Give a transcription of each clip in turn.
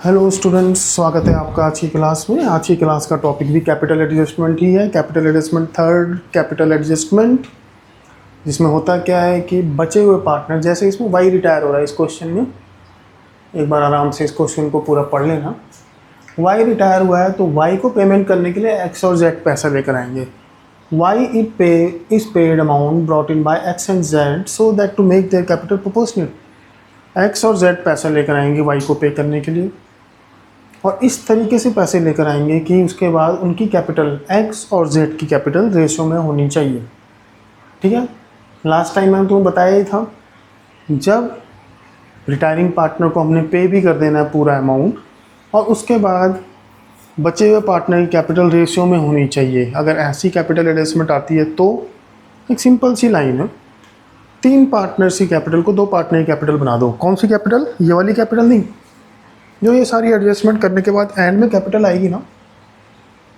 Hello students, स्वागत है आपका आज की क्लास में। आज की क्लास का टॉपिक भी कैपिटल एडजस्टमेंट ही है। Capital adjustment, third capital adjustment, जिसमें होता क्या है कि बचे हुए पार्टनर, जैसे इसमें वाई रिटायर हो रहा है इस क्वेश्चन में, एक बार आराम से इस क्वेश्चन को पूरा पढ़ लेना। वाई रिटायर हुआ है तो वाई को पेमेंट करने के लिए एक्स और जेड पैसा लेकर आएंगे। Y is paid amount brought in by X and Z so that to make their capital proportionate. X और जेड पैसा लेकर आएंगे वाई को पे करने के लिए, और इस तरीके से पैसे लेकर आएंगे कि उसके बाद उनकी कैपिटल एक्स और जेड की कैपिटल रेशियो में होनी चाहिए। ठीक है, लास्ट टाइम मैंने तुम्हें बताया ही था, जब रिटायरिंग पार्टनर को हमने पे भी कर देना है पूरा अमाउंट, और उसके बाद बचे हुए पार्टनर की कैपिटल रेशियो में होनी चाहिए। अगर ऐसी कैपिटल एडजस्टमेंट आती है तो एक सिंपल सी लाइन है, 3 पार्टनर्स की कैपिटल को 2 पार्टनर की कैपिटल बना दो। कौन सी कैपिटल? ये वाली कैपिटल नहीं, जो ये सारी एडजस्टमेंट करने के बाद एंड में कैपिटल आएगी ना,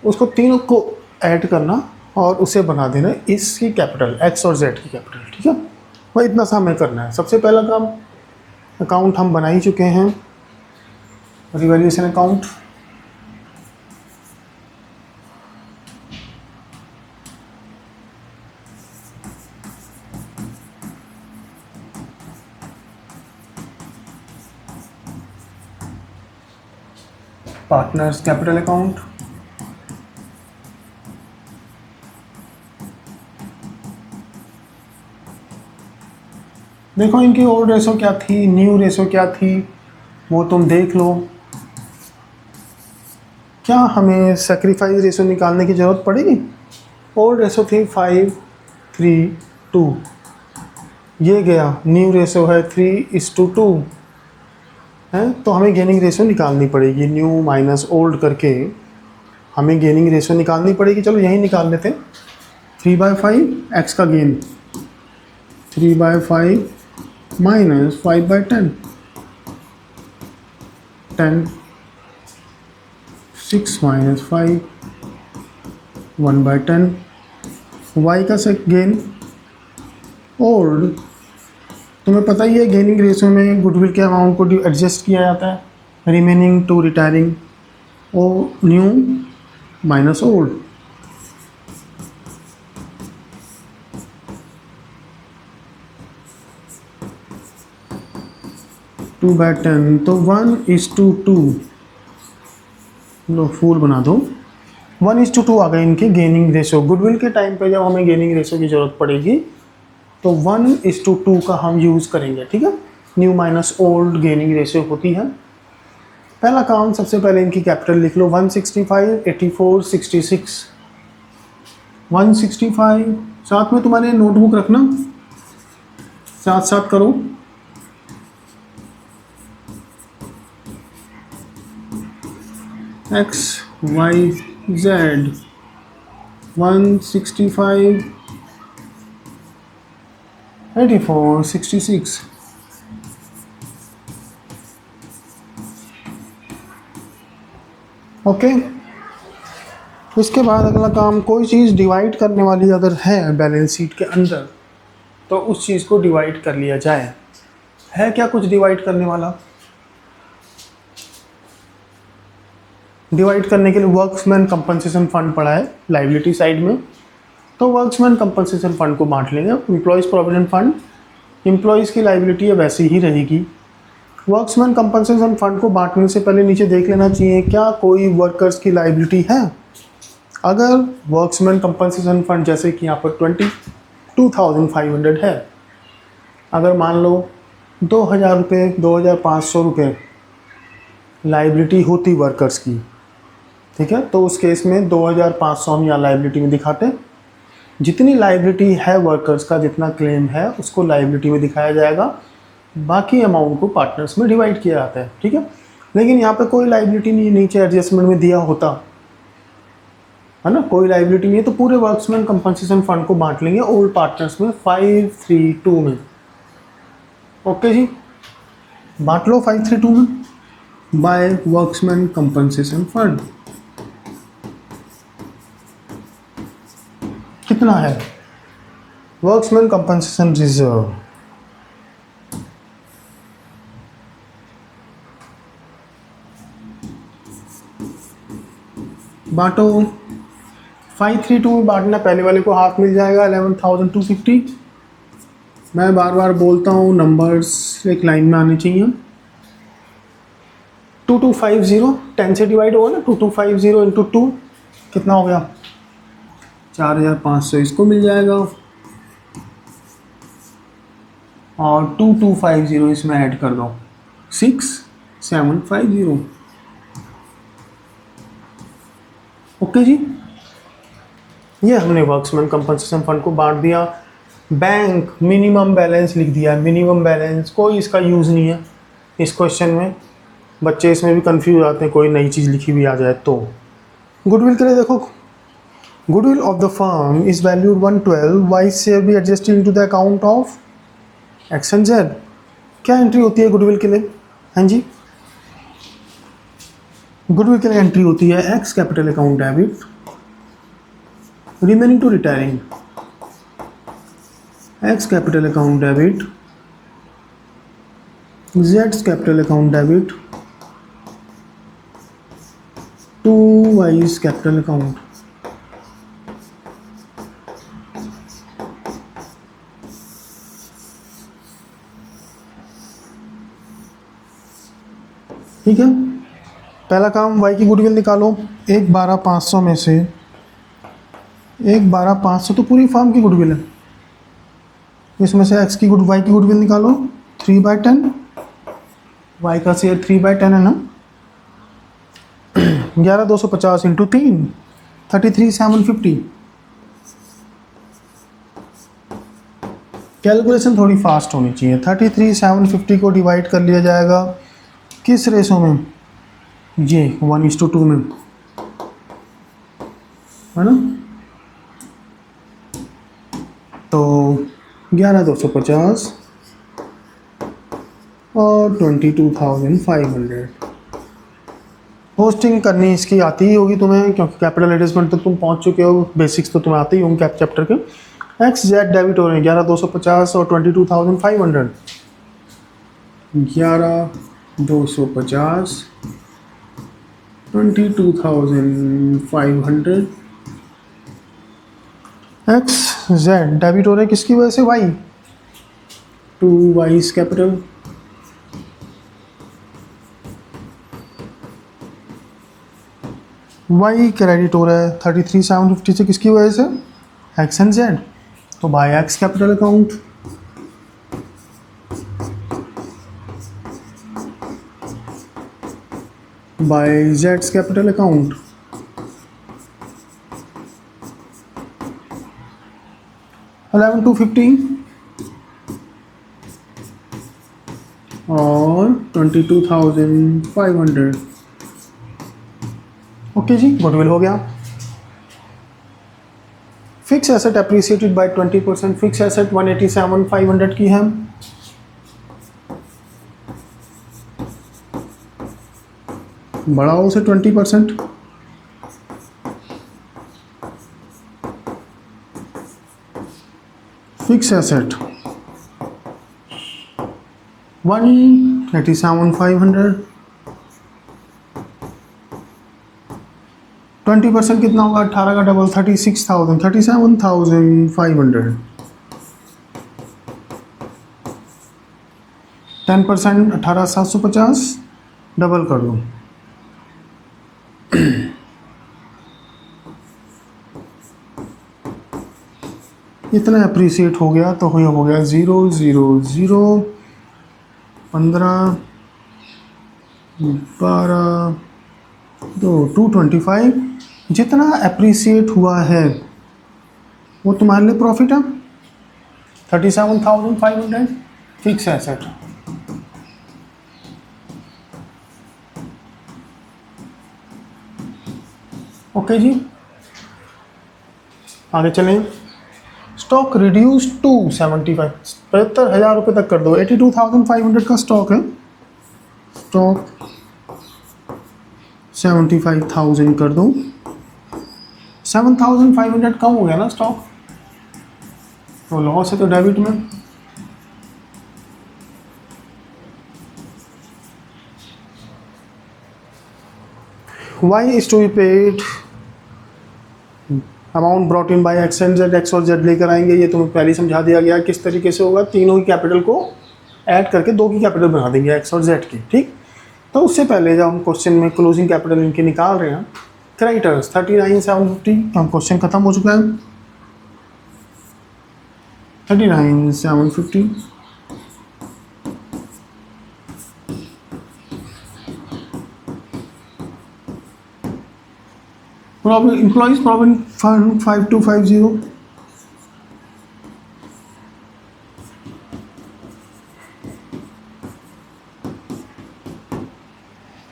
उसको तीनों को ऐड करना और उसे बना देना इसकी कैपिटल, एक्स और जेड की कैपिटल। ठीक है, वही इतना सा हमें करना है। सबसे पहला काम, अकाउंट हम बना ही चुके हैं, revaluation account. Partners capital account, देखो इनकी ओल्ड रेशो क्या थी, न्यू रेशो क्या थी, वो तुम देख लो। क्या हमें सेक्रीफाइस रेशो निकालने की ज़रूरत पड़ेगी? ओल्ड रेशो थी 5:3:2, ये गया, न्यू रेशो है 3:2 है, तो हमें गेनिंग रेशो निकालनी पड़ेगी। न्यू माइनस ओल्ड करके हमें गेनिंग रेशो निकालनी पड़ेगी। चलो यही निकाल लेते हैं। 3/5 एक्स का गेन, 3/5 माइनस 5/10, 10, 6 माइनस 5, 1/10। वाई का गेन ओल्ड, तुम्हें पता ही है गेनिंग रेशो में गुडविल के अमाउंट को एडजस्ट किया जाता है, remaining to retiring, oh new minus old. Two by 10, तो 1:2, लो फूल बना दो। 1:2 आ गए इनके गेनिंग रेशो। गुडविल के टाइम पे जब हमें गेनिंग रेशो की ज़रूरत पड़ेगी तो 1:2 का हम यूज़ करेंगे। ठीक है, new minus old gaining ratio होती है। पहला काम, सबसे पहले इनकी कैपिटल लिख लो, 165, 84, 66। 165, साथ में तुम्हारे नोटबुक रखना, साथ साथ करो। X Y Z 165, 84, 66। ओके, उसके बाद अगला काम, कोई चीज़ डिवाइड करने वाली अगर है बैलेंस शीट के अंदर तो उस चीज़ को डिवाइड कर लिया जाए। है क्या कुछ डिवाइड करने वाला? डिवाइड करने के लिए वर्क्समैन कंपनसेशन फंड पड़ा है लाइबिलिटी साइड में, तो वर्क्समैन कंपनसेशन फंड को बांट लेंगे। एम्प्लॉयज़ प्रोविडेंट फंड, एम्प्लॉयज़ की लाइबिलिटी वैसी ही रहेगी। वर्क्समैन कंपनसेशन फंड को बांटने से पहले नीचे देख लेना चाहिए क्या कोई वर्कर्स की लाइबिलिटी है। अगर वर्क्समैन कंपनसेशन फंड जैसे कि यहाँ पर 22,500 है, अगर मान लो 2,000 रुपये, 2,500 रुपये लाइबिलिटी होती वर्कर्स की, ठीक है, तो उस केस में 2,500 हम यहाँ लाइबिलिटी में दिखाते हैं। जितनी लाइबिलिटी है वर्कर्स का, जितना क्लेम है उसको लाइबिलिटी में दिखाया जाएगा, बाकी अमाउंट को पार्टनर्स में डिवाइड किया जाता है। ठीक है, लेकिन यहाँ पे कोई लाइबिलिटी नहीं, नीचे एडजस्टमेंट में दिया होता है ना, कोई लाइबिलिटी नहीं है, तो पूरे वर्क्समैन कंपनसेशन फंड को बांट लेंगे ओल्ड पार्टनर्स में 5:3:2 में। ओके जी, बांट लो 5:3:2 में बाय वर्क्समैन कंपनसेशन फंड। कितना है वर्क्समैन कंपनसेशन रिजर्व? बांटो, 532 में बांटना, पहले वाले को हाफ मिल जाएगा 11,250। मैं बार बार बोलता हूँ नंबर्स एक लाइन में आने चाहिए। 2250 10 से डिवाइड होगा ना, 2250 इंटू 2 कितना हो गया 4,500, इसको मिल जाएगा। और 2250 इसमें ऐड कर दो 6750। ओके जी, ये हमने वर्क्समैन कंपनसेशन फंड को बांट दिया। बैंक मिनिमम बैलेंस लिख दिया है, मिनिमम बैलेंस कोई इसका यूज़ नहीं है इस क्वेश्चन में। बच्चे इसमें भी कंफ्यूज आते हैं, कोई नई चीज़ लिखी भी आ जाए तो। गुडविल के लिए देखो, goodwill of the firm is valued 112, Y share be adjusted into the account of X and Z. क्या एंट्री होती है गुडविल के लिए? हाँ जी, गुडविल के लिए एंट्री होती है X capital account debit remaining to retiring, X capital account debit, जेड्स capital account debit to Y's capital account. ठीक है, पहला काम वाई की गुडविल निकालो। 1,12,500 में से 1,12,500 तो पूरी फर्म की गुडविल है, इसमें से एक्स की वाई की गुडविल निकालो 3/10, वाई का शेयर 3/10 है ना। 11,250 इंटू 3 33,750। कैलकुलेशन थोड़ी फास्ट होनी चाहिए। 33,750 को डिवाइड कर लिया जाएगा किस रेशो में? ये 1:2 में, है ना। तो 11,250 और 22,500। होस्टिंग करनी इसकी आती ही होगी तुम्हें, क्योंकि कैपिटल एडजस्टमेंट तक तुम पहुंच चुके हो, बेसिक्स तो तुम्हें आते ही होंगे कैप चैप्टर के। एक्स जेड डेबिट हो रहे हैं 11,250 और 22,500। 11,250 22,500। एक्स जेड डेबिट हो रहे हैं किसकी वजह से? Y, to Y's capital. Y credit हो रहा है 33,750 से किसकी वजह से? एक्स एंड जेड, तो by X capital account. By जेड्स कैपिटल अकाउंट। $11,250 और 22,500। ओके जी, गुडविल हो गया। Fix asset appreciated by 20%। Fix asset 187,500 की है। बढ़ाओ उसे 20%। Fix asset 187,500। 20% कितना होगा? 18 का डबल 36,000, 37,500। 10% 18,750, डबल कर दो। इतना अप्रिसिएट हो गया तो हो गया 0,0,0, 15, 12, 225। जितना अप्रिसिएट हुआ है वो तुम्हारे लिए प्रॉफिट है। 37,500 फिक्स एसेट। ओके जी, आगे चलें। स्टॉक रिड्यूस टू 75, 75,000 रुपये तक कर दो। 82,500 का स्टॉक है, स्टॉक 75,000 कर दो। 7,500 कम हो गया ना स्टॉक, तो लॉस है तो डेबिट में। Y is to be paid amount brought in by X and Z, X और जेड लेकर आएंगे, ये तुम्हें पहले समझा दिया गया किस तरीके से होगा। तीनों की कैपिटल को ऐड करके दो की कैपिटल बना देंगे, एक्स और जेड की, ठीक। तो उससे पहले जब हम क्वेश्चन में क्लोजिंग कैपिटल इनके निकाल रहे हैं, क्रेडिटर्स 39,750, हम क्वेश्चन खत्म हो चुका है। 39,750 एम्प्लॉइज प्रॉविडेंट फंड 5250,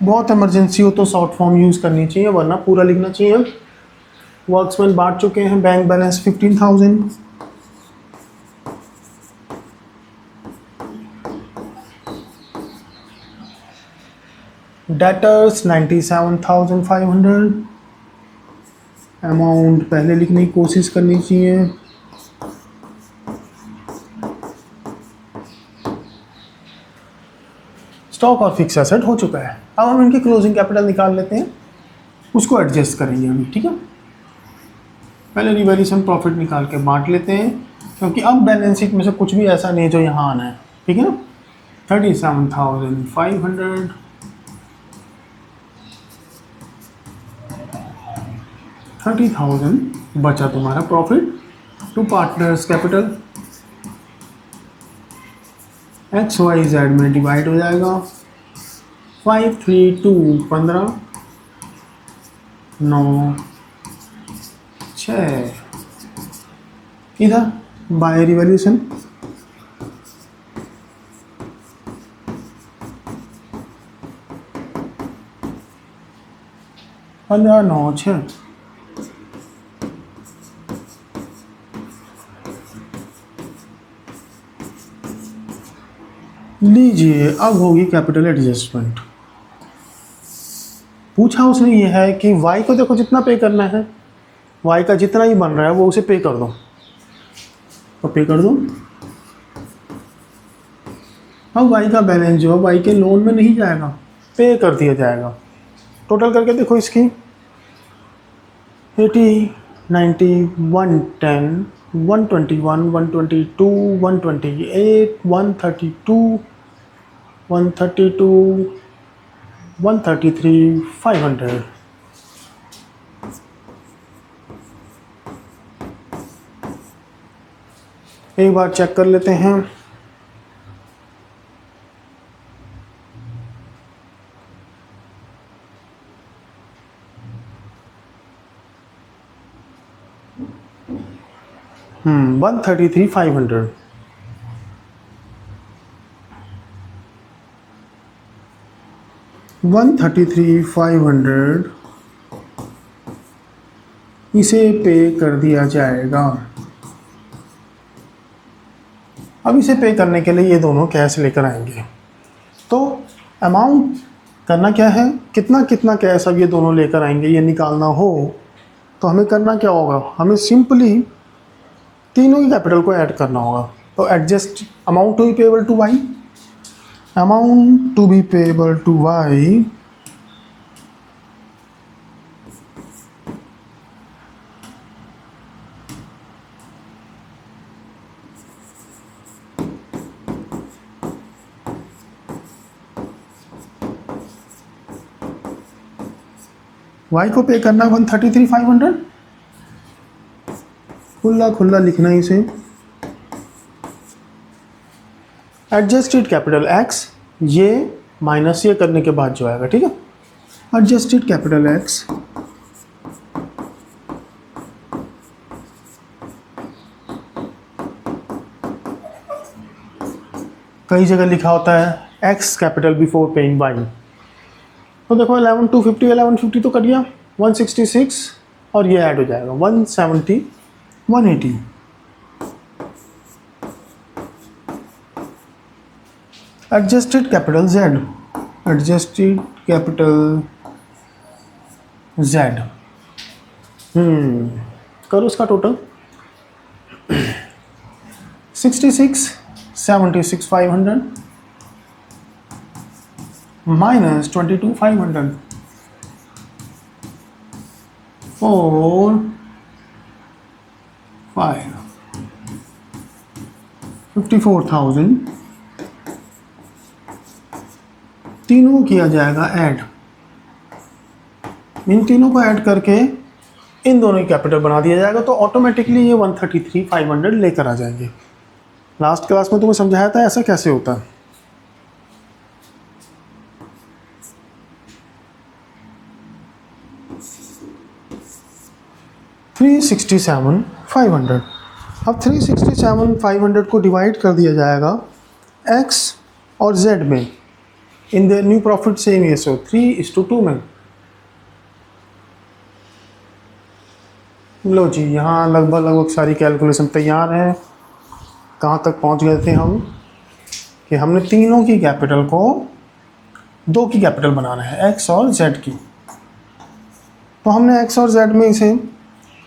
बहुत इमरजेंसी हो तो शॉर्ट फॉर्म यूज़ करनी चाहिए, वरना पूरा लिखना चाहिए। वर्क्समैन बांट चुके हैं, बैंक बैलेंस 15,000, डेटर्स 97,500, अमाउंट पहले लिखने की कोशिश करनी चाहिए। स्टॉक और फिक्स एसेट हो चुका है। अब हम इनकी क्लोजिंग कैपिटल निकाल लेते हैं, उसको एडजस्ट करेंगे हम, ठीक है। पहले रिवैल्यूएशन प्रॉफिट निकाल के बांट लेते हैं, क्योंकि अब बैलेंस शीट में से कुछ भी ऐसा नहीं जो यहाँ आना है, ठीक है ना। 37,500, 30,000 बचा तुम्हारा profit to partners capital, X Y Z में डिवाइड हो जाएगा। 5 3 2 15, 9 6, इधर बाय रिवैल्यूएशन 15 9 6, लीजिए। अब होगी कैपिटल एडजस्टमेंट। पूछा उसने ये है कि y को देखो जितना पे करना है, y का जितना ही बन रहा है वो उसे पे कर दो, तो पे कर दो। अब y का बैलेंस जो है y के लोन में नहीं जाएगा, पे कर दिया जाएगा। टोटल करके देखो इसकी 80 90 110 121 122 128 132 132 133 500। एक बार चेक कर लेते हैं। हम्म, 133 500। इसे पे कर दिया जाएगा। अब इसे पे करने के लिए ये दोनों कैश लेकर आएंगे, तो अमाउंट करना क्या है, कितना कितना कैश अब ये दोनों लेकर आएंगे ये निकालना हो, तो हमें करना क्या होगा, हमें सिंपली तीनों की कैपिटल को ऐड करना होगा। तो adjust amount to be payable to Y, amount to be payable to Y Y को पे करना 133 500, खुला खुला लिखना है इसे। एडजस्टेड कैपिटल एक्स, ये माइनस ये करने के बाद जो आएगा, ठीक है। एडजस्टेड कैपिटल एक्स कई जगह लिखा होता है X capital before paying Y, तो देखो 11,250 1150 तो कट गया, 166 और ये ऐड हो जाएगा 170 180। Adjusted capital Z, adjusted capital Z, करो उसका टोटल 66 76 500 minus 22 500 4 54,000 तीनों किया जाएगा ऐड। इन तीनों को ऐड करके इन दोनों की कैपिटल बना दिया जाएगा, तो ऑटोमेटिकली ये 133,500 लेकर आ जाएंगे। लास्ट क्लास में तुम्हें समझाया था ऐसा कैसे होता है। $367,500। अब 367,500 को डिवाइड कर दिया जाएगा x और z में, in their new profit same ratio 3:2 में। लो जी, यहाँ लगभग सारी कैलकुलेशन तैयार है। कहाँ तक पहुँच गए थे हम कि हमने तीनों की कैपिटल को, दो की कैपिटल बनाना है, x और z की। तो हमने x और z में इसे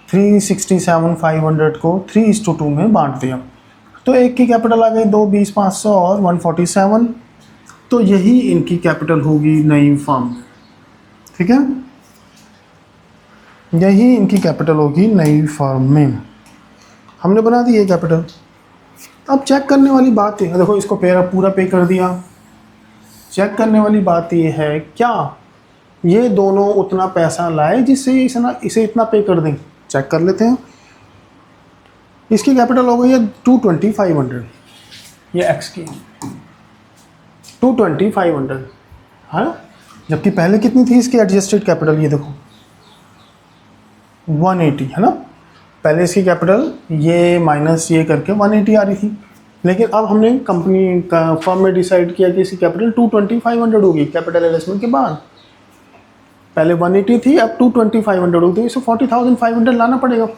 367,500 को 3:2 में बांट दिया। तो एक की कैपिटल आ गई 220,500 और 147। तो यही इनकी कैपिटल होगी नई फर्म। ठीक है, यही इनकी कैपिटल होगी नई फर्म में। हमने बना दी ये कैपिटल। अब चेक करने वाली बात है, देखो इसको पूरा पे कर दिया। चेक करने वाली बात ये है, क्या ये दोनों उतना पैसा लाए जिससे इसे इतना पे कर दें। चेक कर लेते हैं। इसकी कैपिटल हो गई है 220,500, ये एक्स की 220,500 है। जबकि पहले कितनी थी इसकी एडजस्टेड कैपिटल, ये देखो 180 है ना। पहले इसकी कैपिटल ये माइनस ये करके 180 आ रही थी, लेकिन अब हमने कंपनी का फर्म में डिसाइड किया कि इसकी कैपिटल 220,500 होगी कैपिटल एडजस्टमेंट के बाद। पहले 180 थी, अब 220,500 होगी, तो इसे 40,500 लाना पड़ेगा।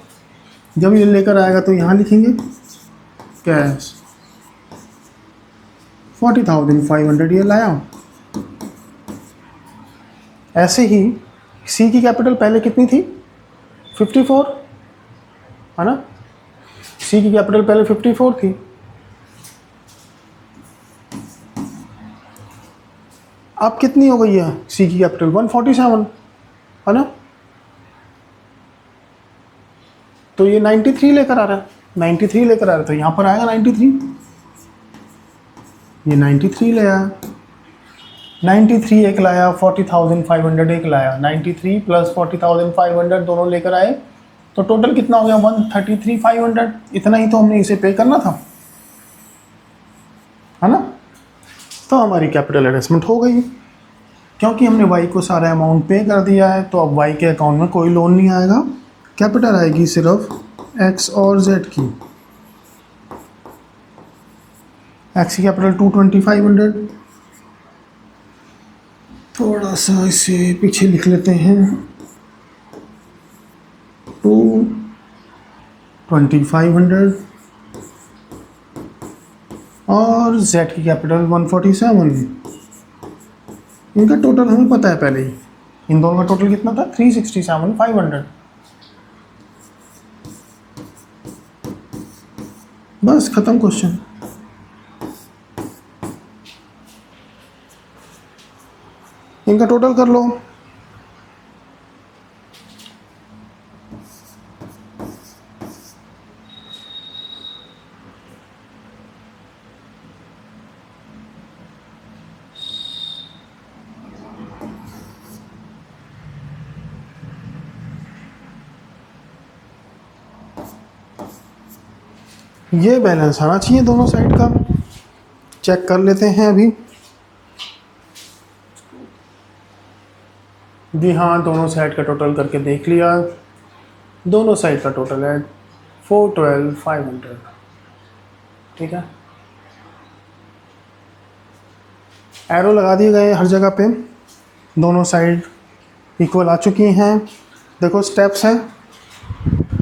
जब ये लेकर आएगा तो यहाँ लिखेंगे कैश 40,500 ये लाया। ऐसे ही सी की कैपिटल पहले कितनी थी, 54 है ना। सी की कैपिटल पहले 54 थी। अब कितनी हो गई है सी की कैपिटल, 147 है ना। तो ये 93 लेकर आ रहा है, 93 लेकर आ रहा है, तो यहाँ पर आएगा 93। ये 93 ले आया, 93 एक लाया, 40,500 एक लाया। 93 प्लस 40,500 दोनों लेकर आए, तो टोटल कितना हो गया 133,500। इतना ही तो हमने इसे पे करना था, है ना। तो हमारी कैपिटल एडजस्टमेंट हो गई, क्योंकि हमने y को सारा अमाउंट पे कर दिया है। तो अब y के अकाउंट में कोई लोन नहीं आएगा, कैपिटल आएगी सिर्फ x और z की। x की कैपिटल 220,500, थोड़ा सा इसे पीछे लिख लेते हैं, 220,500 और z की कैपिटल 147। इनका टोटल हमें पता है पहले ही, इन दोनों का टोटल कितना था 367,500। बस खत्म क्वेश्चन। इनका टोटल कर लो। ये बैलेंस आना चाहिए दोनों साइड का। चेक कर लेते हैं अभी। जी हाँ, दोनों साइड का टोटल करके देख लिया। दोनों साइड का टोटल है 412,500। ठीक है, एरो लगा दिए गए हर जगह पे। दोनों साइड इक्वल आ चुकी हैं। देखो स्टेप्स हैं,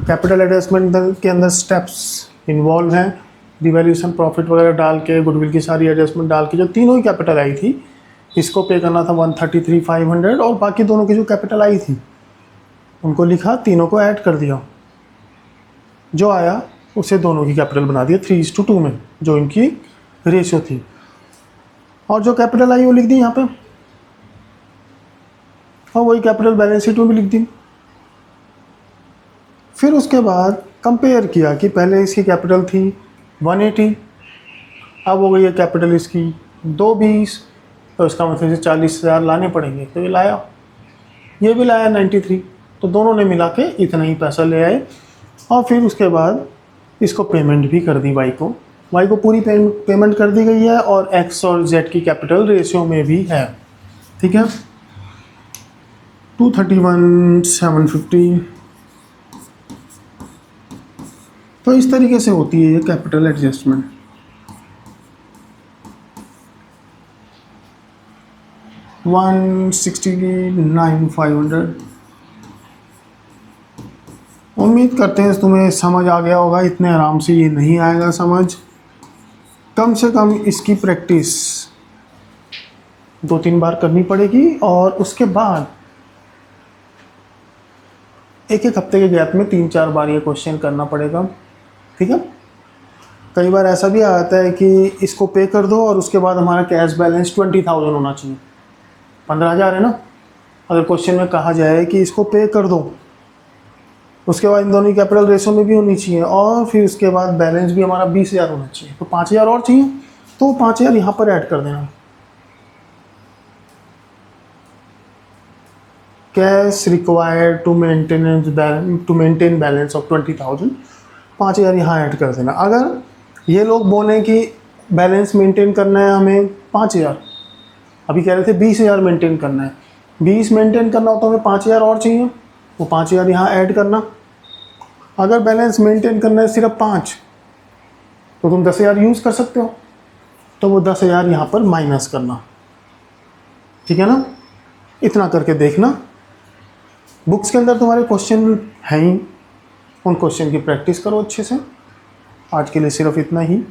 कैपिटल एडजस्टमेंट के अंदर स्टेप्स इन्वॉल्व हैं। डिवैल्यूएशन प्रॉफिट वगैरह डाल के, गुडविल की सारी एडजस्टमेंट डाल के जो तीनों ही कैपिटल आई थी, इसको पे करना था 133,500 और बाकी दोनों की जो कैपिटल आई थी उनको लिखा, तीनों को ऐड कर दिया। जो आया उसे दोनों की कैपिटल बना दिया 3:2 में, जो इनकी रेशियो थी। और जो कैपिटल आई वो लिख दी यहाँ पे, और वही कैपिटल बैलेंस शीट में भी लिख दी। फिर उसके बाद कंपेयर किया कि पहले इसकी कैपिटल थी 180, अब हो गई है कैपिटल इसकी 220, तो इसका मतलब 40,000 लाने पड़ेंगे। तो ये लाया, ये भी लाया 93, तो दोनों ने मिला के इतना ही पैसा ले आए। और फिर उसके बाद इसको पेमेंट भी कर दी वाई को पूरी पेमेंट कर दी गई है और एक्स और जेड की कैपिटल रेशियो में भी है। ठीक है, 231,750। तो इस तरीके से होती है ये कैपिटल एडजस्टमेंट। $169,500। उम्मीद करते हैं तुम्हें समझ आ गया होगा। इतने आराम से ये नहीं आएगा समझ, कम से कम इसकी प्रैक्टिस 2-3 बार करनी पड़ेगी और उसके बाद एक हफ्ते के गैप में 3-4 बार ये क्वेश्चन करना पड़ेगा। ठीक है, कई बार ऐसा भी आता है कि इसको पे कर दो और उसके बाद हमारा कैश बैलेंस 20,000 होना चाहिए। 15,000 है ना, अगर क्वेश्चन में कहा जाए कि इसको पे कर दो, उसके बाद इन दोनों की कैपिटल रेशो में भी होनी चाहिए और फिर उसके बाद बैलेंस भी हमारा 20,000 होना चाहिए, तो 5,000 और चाहिए, तो 5,000 यहाँ पर ऐड कर देना। Cash required to maintain balance of 20,000, 5,000 यहाँ ऐड कर देना। अगर ये लोग बोलें कि बैलेंस मेंटेन करना है हमें 5,000, अभी कह रहे थे 20,000 मेंटेन करना है, 20 मेंटेन करना हो तो हमें 5,000 और चाहिए, वो 5,000 यहाँ ऐड करना। अगर बैलेंस मेंटेन करना है सिर्फ 5, तो तुम 10,000 यूज़ कर सकते हो, तो वो 10,000 यहाँ पर माइनस करना। ठीक है ना, इतना करके देखना। बुक्स के अंदर तुम्हारे क्वेश्चन हैं ही, उन क्वेश्चन की प्रैक्टिस करो अच्छे से। आज के लिए सिर्फ इतना ही।